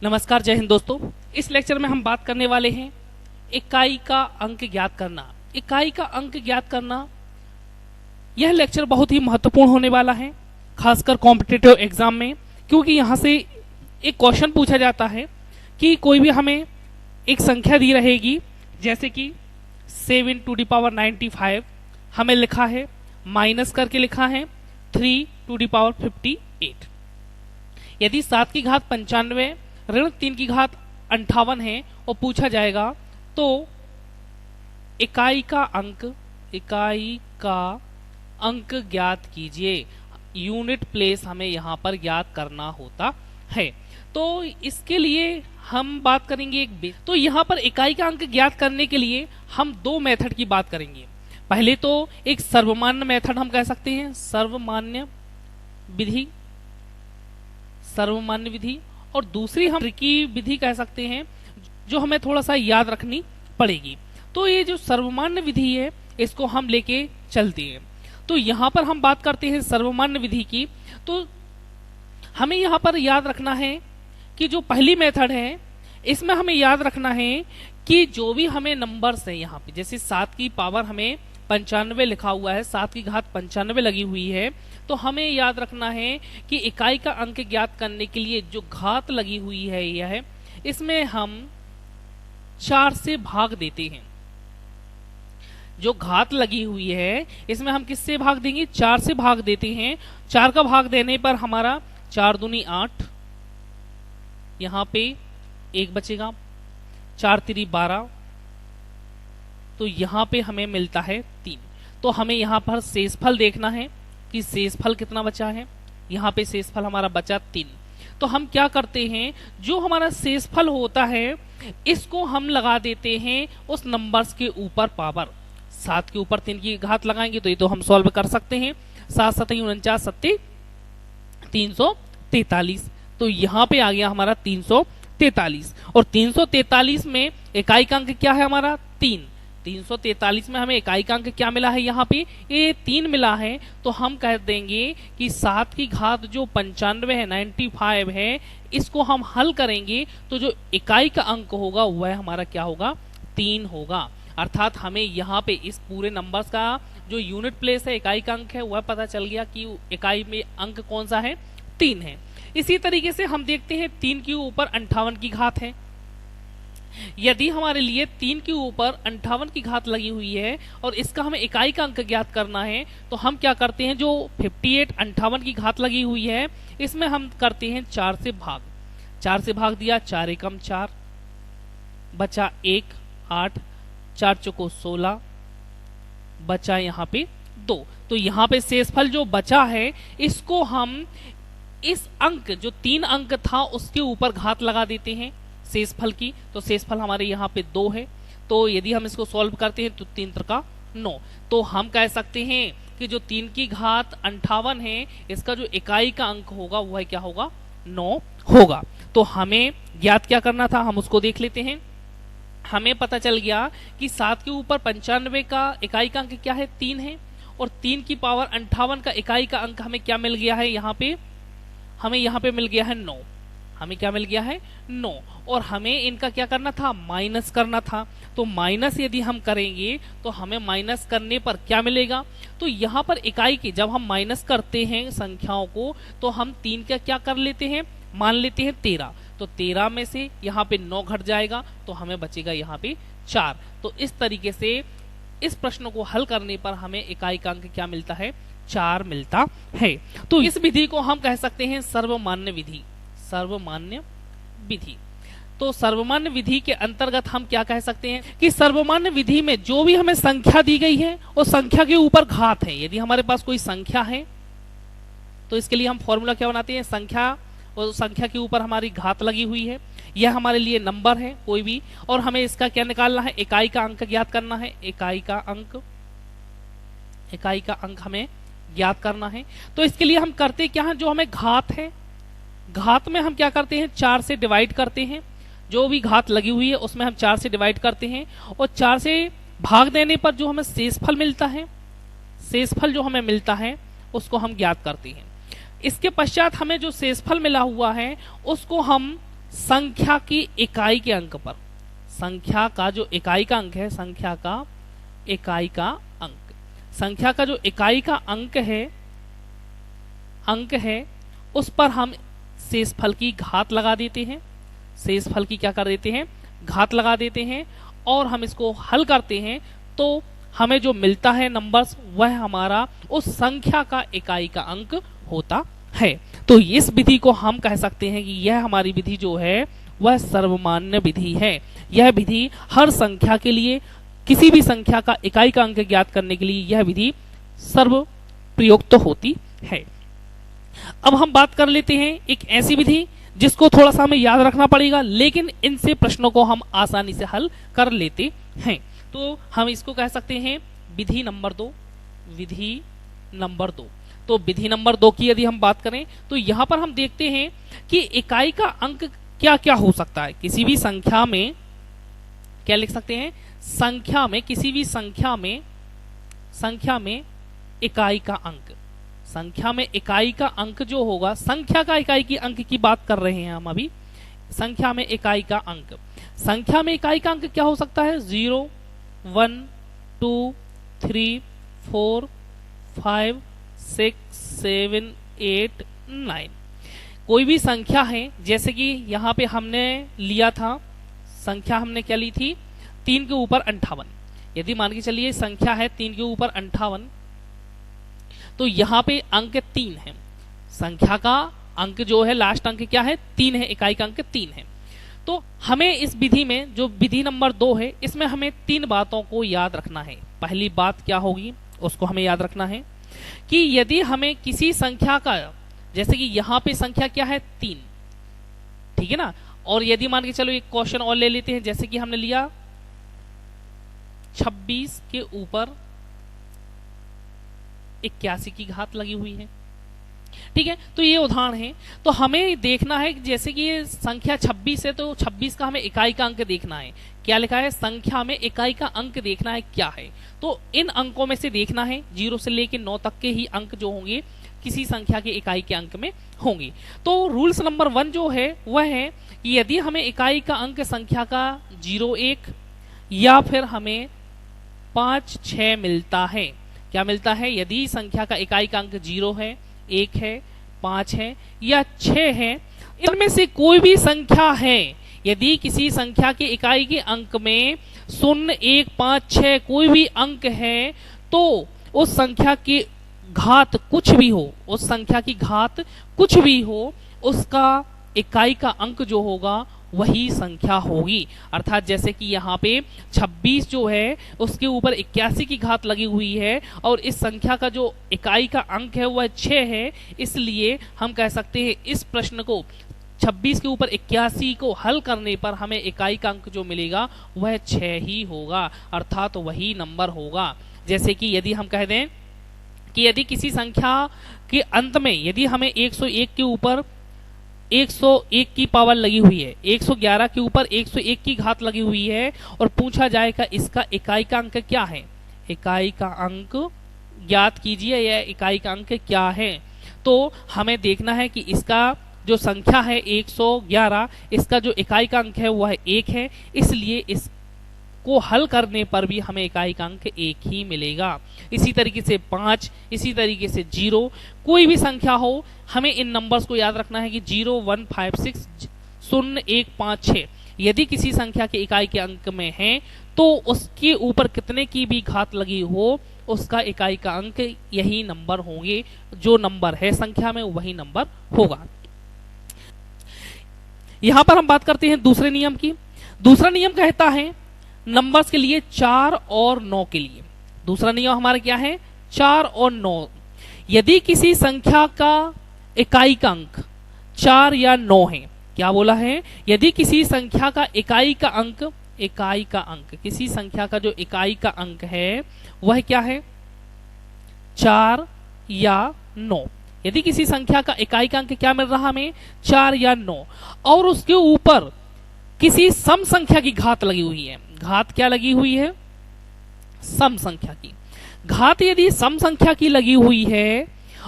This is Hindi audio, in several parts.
नमस्कार, जय हिंद दोस्तों। इस लेक्चर में हम बात करने वाले हैं इकाई का अंक ज्ञात करना। इकाई का अंक ज्ञात करना यह लेक्चर बहुत ही महत्वपूर्ण होने वाला है, खासकर कॉम्पिटिटिव एग्जाम में, क्योंकि यहाँ से एक क्वेश्चन पूछा जाता है कि कोई भी हमें एक संख्या दी रहेगी, जैसे कि 7^95 हमें लिखा है, माइनस करके लिखा है 3^58। यदि 7 की घात 95 ऋण 3 की घात 58 है और पूछा जाएगा तो इकाई का अंक ज्ञात कीजिए। यूनिट प्लेस हमें यहाँ पर ज्ञात करना होता है। तो इसके लिए हम बात करेंगे तो यहाँ पर इकाई का अंक ज्ञात करने के लिए हम दो मेथड की बात करेंगे। पहले तो एक सर्वमान्य मेथड हम कह सकते हैं, सर्वमान्य विधि, और दूसरी हम ट्रिकी विधि कह सकते हैं, जो हमें थोड़ा सा याद रखनी पड़ेगी। तो ये जो सर्वमान्य विधि है इसको हम लेके चलते हैं। तो यहाँ पर हम बात करते हैं सर्वमान्य विधि की। तो हमें यहाँ पर याद रखना है कि जो पहली मेथड है इसमें हमें याद रखना है कि जो भी हमें नंबर्स है यहाँ पे, जैसे 7 की पावर हमें 95 लिखा हुआ है, 7 की घात 95 लगी हुई है, तो हमें याद रखना है कि इकाई का अंक ज्ञात करने के लिए जो घात लगी हुई है यह, इसमें हम 4 से भाग देते हैं। जो घात लगी हुई है इसमें हम किससे भाग देंगे? 4 से भाग देते हैं। 4 का भाग देने पर हमारा 4 दूनी 8, यहाँ पे 1 बचेगा, 4 3 12, तो यहाँ पे हमें मिलता है 3। तो हमें यहाँ पर शेषफल देखना है कि शेषफल कितना बचा है। यहाँ पे शेषफल हमारा बचा 3। तो हम क्या करते हैं, जो हमारा शेषफल होता है इसको हम लगा देते हैं उस नंबर्स के ऊपर पावर। 7 के ऊपर 3 की घात लगाएंगे तो ये तो हम सॉल्व कर सकते हैं। 7 7 49 7 343। तो यहाँ पे आ गया हमारा 343, और 343 में इकाई का अंक क्या है हमारा? 3। 343 में हमें इकाई का अंक क्या मिला है? यहाँ पे ये 3 मिला है। तो हम कह देंगे कि 7 की घात जो 95 है, 95 है, इसको हम हल करेंगे तो जो इकाई का अंक होगा वह हमारा क्या होगा? 3 होगा। अर्थात हमें यहाँ पे इस पूरे नंबर्स का जो यूनिट प्लेस है, इकाई का अंक है, वह पता चल गया कि इकाई में अंक कौन सा है? 3 है। इसी तरीके से हम देखते हैं 3 के ऊपर 58 की घात है। यदि हमारे लिए 3 के ऊपर 58 की घात लगी हुई है और इसका हमें इकाई का अंक ज्ञात करना है, तो हम क्या करते हैं, जो 58 की घात लगी हुई है इसमें हम करते हैं 4 से भाग। 4 से भाग दिया, 4 एकम 4, बचा 1 8, 4 चौको 16, बचा यहाँ पे 2। तो यहाँ पे शेषफल जो बचा है इसको हम इस अंक जो 3 अंक था उसके ऊपर घात लगा देते हैं शेषफल की। तो शेषफल हमारे यहाँ पे 2 है। तो यदि हम इसको सॉल्व करते हैं तो 3 त्रिका 9। तो हम कह सकते हैं कि जो 3 की घात 58 है इसका जो इकाई का अंक होगा वह क्या होगा? 9 होगा। तो हमें ज्ञात क्या करना था, हम उसको देख लेते हैं। हमें पता चल गया कि 7 के ऊपर 95 का इकाई का अंक क्या है? 3 है, और 3 की पावर 58 का इकाई का अंक हमें क्या मिल गया है? यहाँ पे हमें यहाँ पे मिल गया है 9। हमें क्या मिल गया है? 9। और हमें इनका क्या करना था? माइनस करना था। तो माइनस यदि हम करेंगे तो हमें माइनस करने पर क्या मिलेगा? तो यहाँ पर इकाई की जब हम माइनस करते हैं संख्याओं को तो हम 3 का क्या कर लेते हैं? मान लेते हैं 13। तो 13 में से यहाँ पे 9 घट जाएगा तो हमें बचेगा यहाँ पे 4। तो इस तरीके से इस प्रश्न को हल करने पर हमें इकाई का अंक क्या मिलता है? 4 मिलता है। तो इस विधि को हम कह सकते हैं सर्वमान्य विधि। सर्वमान्य विधि। तो सर्वमान्य विधि के अंतर्गत हम क्या कह सकते हैं कि सर्वमान्य विधि में जो भी हमें संख्या दी गई है उस संख्या के ऊपर घात है। यदि हमारे पास कोई संख्या है तो इसके लिए हम फॉर्मूला क्या बनाते हैं? संख्या, और संख्या के ऊपर हमारी घात लगी हुई है, यह हमारे लिए नंबर है कोई भी, और हमें इसका क्या निकालना है? इकाई का अंक ज्ञात करना है। इकाई का अंक हमें ज्ञात करना है। तो इसके लिए हम करते क्या है, जो हमें घात है, घात में हम क्या करते हैं? 4 से डिवाइड करते हैं। जो भी घात लगी हुई है उसमें हम 4 से डिवाइड करते हैं, और 4 से भाग देने पर जो हमें शेषफल मिलता है, शेषफल जो हमें मिलता है उसको हम ज्ञात करते हैं। इसके पश्चात हमें जो शेषफल मिला हुआ है उसको हम संख्या की इकाई के अंक पर, संख्या का जो इकाई का अंक है, संख्या का इकाई का अंक, संख्या का जो इकाई का अंक है उस पर हम शेषफल की घात लगा देते हैं, शेषफल की क्या कर देते हैं, घात लगा देते हैं, और हम इसको हल करते हैं तो हमें जो मिलता है नंबर्स वह हमारा उस संख्या का इकाई का अंक होता है। तो इस विधि को हम कह सकते हैं कि यह हमारी विधि जो है वह सर्वमान्य विधि है। यह विधि हर संख्या के लिए, किसी भी संख्या का इकाई का अंक ज्ञात करने के लिए यह विधि सर्व प्रयुक्त होती है। अब हम बात कर लेते हैं एक ऐसी विधि जिसको थोड़ा सा हमें याद रखना पड़ेगा, लेकिन इनसे प्रश्नों को हम आसानी से हल कर लेते हैं। तो हम इसको कह सकते हैं विधि नंबर 2, विधि नंबर 2। तो विधि नंबर 2 की यदि हम बात करें तो यहां पर हम देखते हैं कि इकाई का अंक क्या क्या हो सकता है। किसी भी संख्या में क्या लिख सकते हैं, संख्या में, किसी भी संख्या में इकाई का अंक, संख्या में इकाई का अंक जो होगा, संख्या का इकाई की अंक की बात कर रहे हैं हम अभी, संख्या में इकाई का अंक, संख्या में इकाई का अंक क्या हो सकता है, 0, 1, 2, 3, 4, 5, 6, 7, 8, 9। कोई भी संख्या है, जैसे कि यहाँ पे हमने लिया था संख्या, हमने क्या ली थी, 3 के ऊपर 58। यदि मान के चलिए संख्या है 3 के ऊपर 58, तो यहाँ पे अंक 3 है, संख्या का अंक जो है लास्ट अंक क्या है, 3 है, इकाई का अंक 3 है। तो हमें इस विधि में, जो विधि नंबर 2 है, इसमें हमें 3 बातों को याद रखना है। पहली बात क्या होगी, उसको हमें याद रखना है कि यदि हमें किसी संख्या का, जैसे कि यहाँ पे संख्या क्या है 3, ठीक है ना, और यदि मान के चलो एक क्वेश्चन और ले लेते हैं, जैसे कि हमने लिया 26 के ऊपर 81 की घात लगी हुई है, ठीक है। तो ये उदाहरण है। तो हमें देखना है, जैसे कि ये संख्या 26 है, तो 26 का हमें इकाई का अंक देखना है। क्या लिखा है, संख्या में इकाई का अंक देखना है क्या है। तो इन अंकों में से देखना है, 0 से लेकर 9 तक के ही अंक जो होंगे किसी संख्या के इकाई के अंक में होंगे। तो रूल्स नंबर 1 जो है वह है कि यदि हमें इकाई का अंक संख्या का 0, 1 या फिर हमें 5, 6 मिलता है, क्या मिलता है, यदि संख्या का इकाई का अंक 0 है, 1 है, 5 है या 6 है, इनमें से कोई भी संख्या है, यदि किसी संख्या के इकाई के अंक में 0, 1, 5, 6 कोई भी अंक है, तो उस संख्या की घात कुछ भी हो, उस संख्या की घात कुछ भी हो, उसका इकाई का अंक जो होगा वही संख्या होगी। अर्थात जैसे कि यहाँ पे 26 जो है उसके ऊपर 81 की घात लगी हुई है, और इस संख्या का जो इकाई का अंक है वह 6 है, इसलिए हम कह सकते हैं इस प्रश्न को 26 के ऊपर 81 को हल करने पर हमें इकाई का अंक जो मिलेगा वह 6 ही होगा, अर्थात वही नंबर होगा। जैसे कि यदि हम कह दें कि यदि किसी संख्या के अंत में यदि हमें 101 के ऊपर 101 की पावर लगी हुई है, 111 के ऊपर 101 की घात लगी हुई है, और पूछा जाएगा इसका इकाई का अंक क्या है, इकाई का अंक ज्ञात कीजिए, यह इकाई का अंक क्या है। तो हमें देखना है कि इसका जो संख्या है 111, इसका जो इकाई का अंक है वह 1 है, इसलिए इसको हल करने पर भी हमें इकाई का अंक 1 ही मिलेगा। इसी तरीके से 5, इसी तरीके से 0, कोई भी संख्या हो, हमें इन नंबर्स को याद रखना है कि 0, 1, 5, 6, 0, 1, 5, 6 यदि किसी संख्या के इकाई के अंक में है तो उसके ऊपर कितने की भी घात लगी हो उसका इकाई का अंक यही नंबर होंगे, जो नंबर है संख्या में वही नंबर होगा। यहां पर हम बात करते हैं दूसरे नियम की। दूसरा नियम कहता है नंबर्स के लिए 4 और 9 के लिए। दूसरा नियम हमारा क्या है, 4 और 9। यदि किसी संख्या का इकाई का अंक 4 या 9 है, क्या बोला है, यदि किसी संख्या का इकाई का अंक, किसी संख्या का जो इकाई का अंक है वह क्या है, 4 या 9। यदि किसी संख्या का इकाई का अंक क्या मिल रहा हमें, 4 या 9, और उसके ऊपर किसी सम संख्या की घात लगी हुई है। घात क्या लगी हुई है, सम संख्या की घात। यदि सम संख्या की लगी हुई है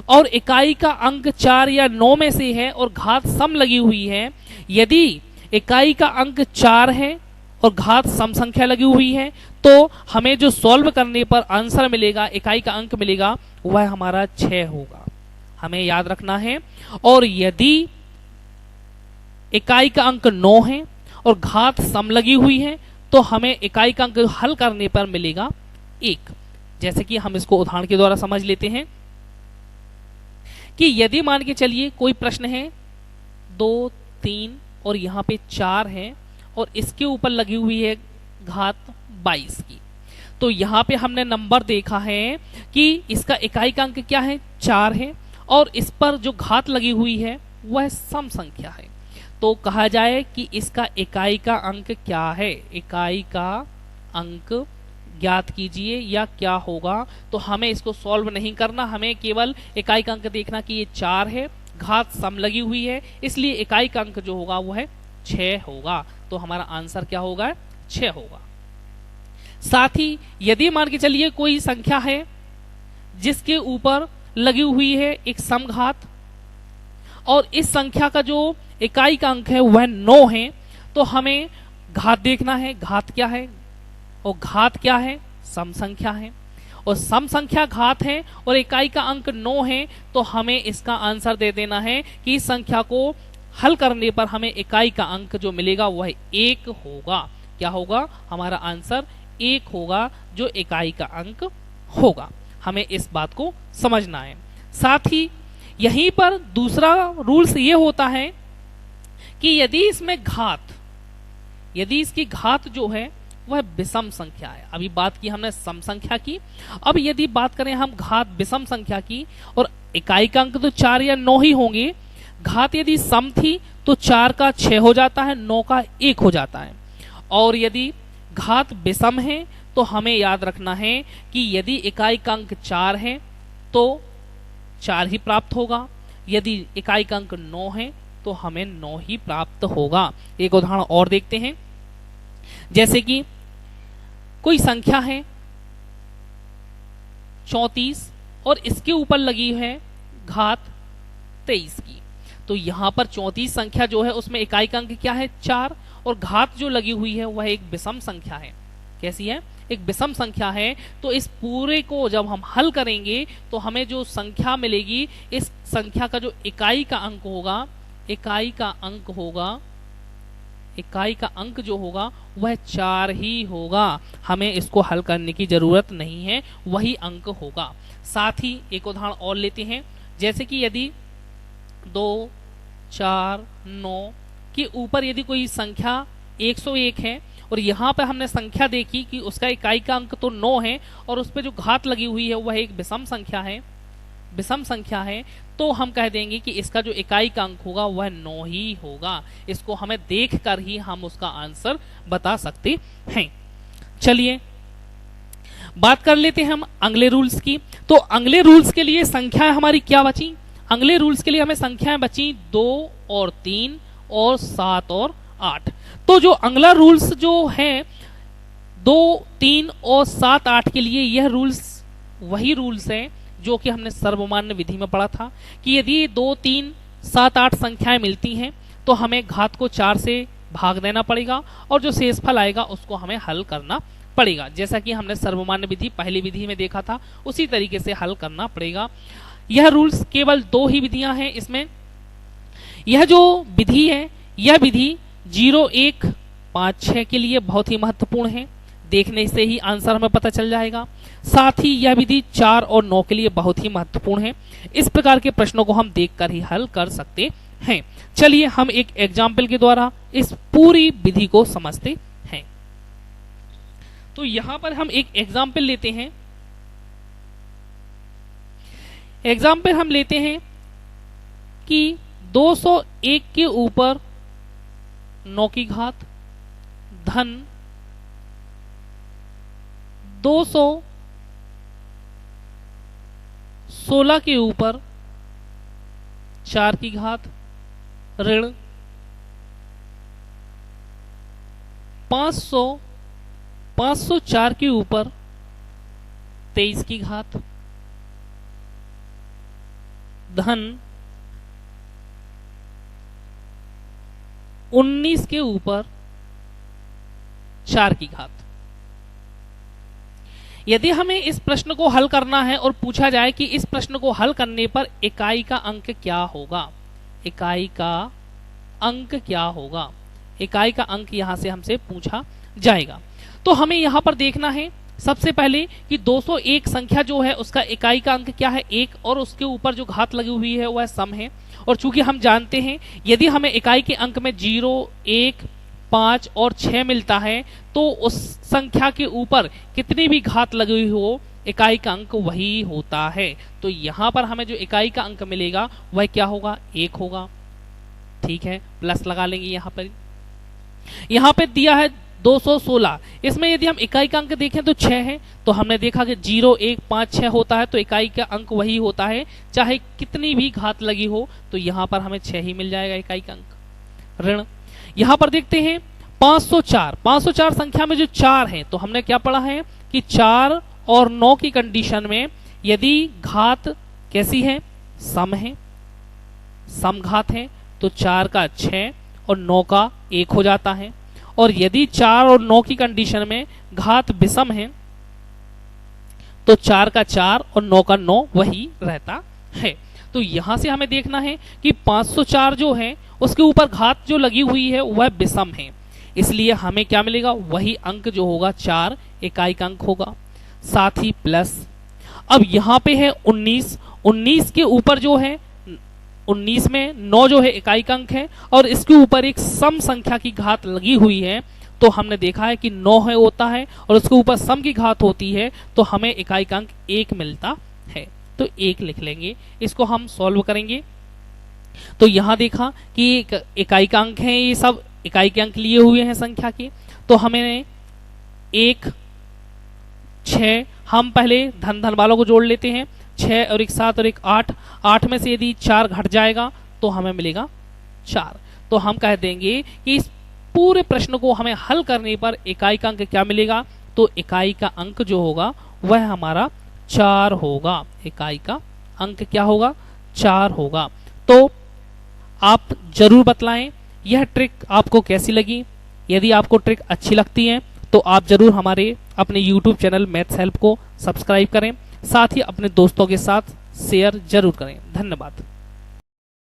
और इकाई का अंक 4 या 9 में से है और घात सम लगी हुई है, यदि इकाई का अंक 4 है और घात सम संख्या लगी हुई है, तो हमें जो सॉल्व करने पर आंसर मिलेगा, इकाई का अंक मिलेगा, वह हमारा 6 होगा। हमें याद रखना है। और यदि इकाई का अंक 9 है और घात सम लगी हुई है, तो हमें इकाई का अंक हल करने पर मिलेगा 1। जैसे कि हम इसको उदाहरण के द्वारा समझ लेते हैं कि यदि मान के चलिए कोई प्रश्न है 2, 3 और यहाँ पे 4 है और इसके ऊपर लगी हुई है घात 22 की, तो यहाँ पे हमने नंबर देखा है कि इसका इकाई का अंक क्या है, 4 है, और इस पर जो घात लगी हुई है वह सम संख्या है। तो कहा जाए कि इसका इकाई का अंक क्या है, इकाई का अंक ज्ञात कीजिए या क्या होगा। तो हमें इसको सॉल्व नहीं करना, हमें केवल इकाई का अंक देखना कि ये 4 है, घात सम लगी हुई है, इसलिए इकाई का अंक जो होगा वह 6 होगा। तो हमारा आंसर क्या होगा, 6 होगा। साथ ही यदि मान के चलिए कोई संख्या है जिसके ऊपर लगी हुई है एक समघात और इस संख्या का जो इकाई का अंक है वह 9 है, तो हमें घात देखना है, घात क्या है, और घात क्या है, सम संख्या है, और सम संख्या घात है और इकाई का अंक 9 है, तो हमें इसका आंसर दे देना है कि इस संख्या को हल करने पर हमें इकाई का अंक जो मिलेगा वह 1 होगा। क्या होगा, हमारा आंसर 1 होगा, जो इकाई का अंक होगा। हमें इस बात को समझना है। साथ ही यहीं पर दूसरा रूल्स ये होता है कि यदि इसमें घात, यदि इसकी घात जो है वह विषम संख्या है, अभी बात की हमने सम संख्या की, अब यदि बात करें हम घात विषम संख्या की, और इकाई का अंक तो 4 या 9 ही होंगे, घात यदि सम थी तो 4 का 6 हो जाता है, 9 का 1 हो जाता है, और यदि घात विषम है तो हमें याद रखना है कि यदि इकाई का अंक 4 है तो 4 ही प्राप्त होगा, यदि इकाई का अंक 9 है तो हमें 9 ही प्राप्त होगा। एक उदाहरण और देखते हैं। जैसे कि कोई संख्या है 34 और इसके ऊपर लगी है घात 23 की, तो यहां पर 34 संख्या जो है उसमें इकाई का अंक क्या है, 4, और घात जो लगी हुई है वह एक विषम संख्या है। कैसी है, एक विषम संख्या है। तो इस पूरे को जब हम हल करेंगे तो हमें जो संख्या मिलेगी, इस संख्या का जो इकाई का अंक होगा, इकाई का अंक होगा, इकाई का अंक जो होगा वह 4 ही होगा। हमें इसको हल करने की जरूरत नहीं है, वही अंक होगा। साथ ही एक उदाहरण और लेते हैं। जैसे कि यदि 2, 4, 9 के ऊपर यदि कोई संख्या 101 है और यहाँ पे हमने संख्या देखी कि उसका इकाई का अंक तो 9 है और उस पर जो घात लगी हुई है वह एक विषम संख्या है, विषम संख्या है, तो हम कह देंगे कि इसका जो इकाई का अंक होगा वह 9 ही होगा। इसको हमें देख कर ही हम उसका आंसर बता सकते हैं। चलिए बात कर लेते हैं हम अगले रूल्स की। तो अगले रूल्स के लिए संख्याएं हमारी क्या बची, अगले रूल्स के लिए हमें संख्याएं बची 2 और 3 और 7 और 8। तो जो अगला रूल्स जो है 2, 3 और 7, 8 के लिए यह रूल्स वही रूल्स है जो कि हमने सर्वमान्य विधि में पढ़ा था कि यदि 2, 3, 7, 8 संख्याएं मिलती हैं तो हमें घात को 4 से भाग देना पड़ेगा और जो शेषफल आएगा उसको हमें हल करना पड़ेगा। जैसा कि हमने सर्वमान्य विधि पहली विधि में देखा था, उसी तरीके से हल करना पड़ेगा। यह रूल्स केवल 2 ही विधियां हैं इसमें। यह जो विधि है, यह विधि 0, 1, 5, 6 के लिए बहुत ही महत्वपूर्ण है, देखने से ही आंसर हमें पता चल जाएगा। साथ ही यह विधि 4 और 9 के लिए बहुत ही महत्वपूर्ण है। इस प्रकार के प्रश्नों को हम देखकर ही हल कर सकते हैं। चलिए हम एक एग्जाम्पल के द्वारा इस पूरी विधि को समझते हैं। तो यहां पर हम एक एग्जाम्पल लेते हैं। एग्जाम्पल हम लेते हैं कि 201 के ऊपर 9 की घात धन 216 के ऊपर 4 की घात ऋण 504 के ऊपर 23 की घात धन 19 के ऊपर 4 की घात। यदि हमें इस प्रश्न को हल करना है और पूछा जाए कि इस प्रश्न को हल करने पर इकाई का अंक क्या होगा, इकाई का अंक क्या होगा, इकाई का अंक यहां से हमसे पूछा जाएगा। तो हमें यहां पर देखना है सबसे पहले कि 201 संख्या जो है उसका इकाई का अंक क्या है, 1, और उसके ऊपर जो घात लगी हुई है वह सम है। और चूंकि हम जानते हैं यदि हमें इकाई के अंक में 0, 1, 5 और 6 मिलता है तो उस संख्या के ऊपर कितनी भी घात लगी हुई हो इकाई का अंक वही होता है। तो यहां पर हमें जो इकाई का अंक मिलेगा वह क्या होगा, 1 होगा। ठीक है, प्लस लगा लेंगे यहां पे दिया है 216। इसमें यदि हम इकाई का अंक देखें तो 6 है, तो हमने देखा कि 0, 1, 5, 6 होता है तो इकाई का अंक वही होता है चाहे कितनी भी घात लगी हो। तो यहां पर हमें 6 ही मिल जाएगा इकाई का अंक। ऋण यहां पर देखते हैं 504। 504 संख्या में जो 4 है तो हमने क्या पढ़ा है कि 4 और 9 की कंडीशन में यदि घात कैसी है, सम है, सम घात है, तो 4 का 6 और 9 का 1 हो जाता है। और यदि 4 और 9 की कंडीशन में घात विषम है तो 4 का 4 और 9 का 9 वही रहता है। तो यहां से हमें देखना है कि 504 जो है उसके ऊपर घात जो लगी हुई है वह विषम है, इसलिए हमें क्या मिलेगा, वही अंक जो होगा 4 इकाई का अंक होगा। साथ ही प्लस अब यहां पे है 19, 19 के ऊपर जो है 19 में 9 जो है इकाई का अंक है और इसके ऊपर एक सम संख्या की घात लगी हुई है। तो हमने देखा है कि 9 है होता है और उसके ऊपर सम की घात होती है तो हमें इकाई का अंक 1 मिलता है। तो 1 लिख लेंगे, इसको हम सॉल्व करेंगे। तो यहां देखा कि इकाई का अंक है, ये सब इकाई के अंक लिए हुए हैं संख्या के। तो हमें 1, 6, हम पहले धन वालों को जोड़ लेते हैं, 6 और 1 7 और 1 8, 8 में से यदि 4 घट जाएगा तो हमें मिलेगा 4। तो हम कह देंगे कि इस पूरे प्रश्न को हमें हल करने पर इकाई का अंक क्या मिलेगा, तो इकाई का अंक जो होगा वह हमारा 4 होगा। इकाई का अंक क्या होगा, 4 होगा। तो आप जरूर बतलाएं यह ट्रिक आपको कैसी लगी। यदि आपको ट्रिक अच्छी लगती है तो आप जरूर हमारे अपने YouTube चैनल मैथ्स हेल्प को सब्सक्राइब करें, साथ ही अपने दोस्तों के साथ शेयर जरूर करें। धन्यवाद।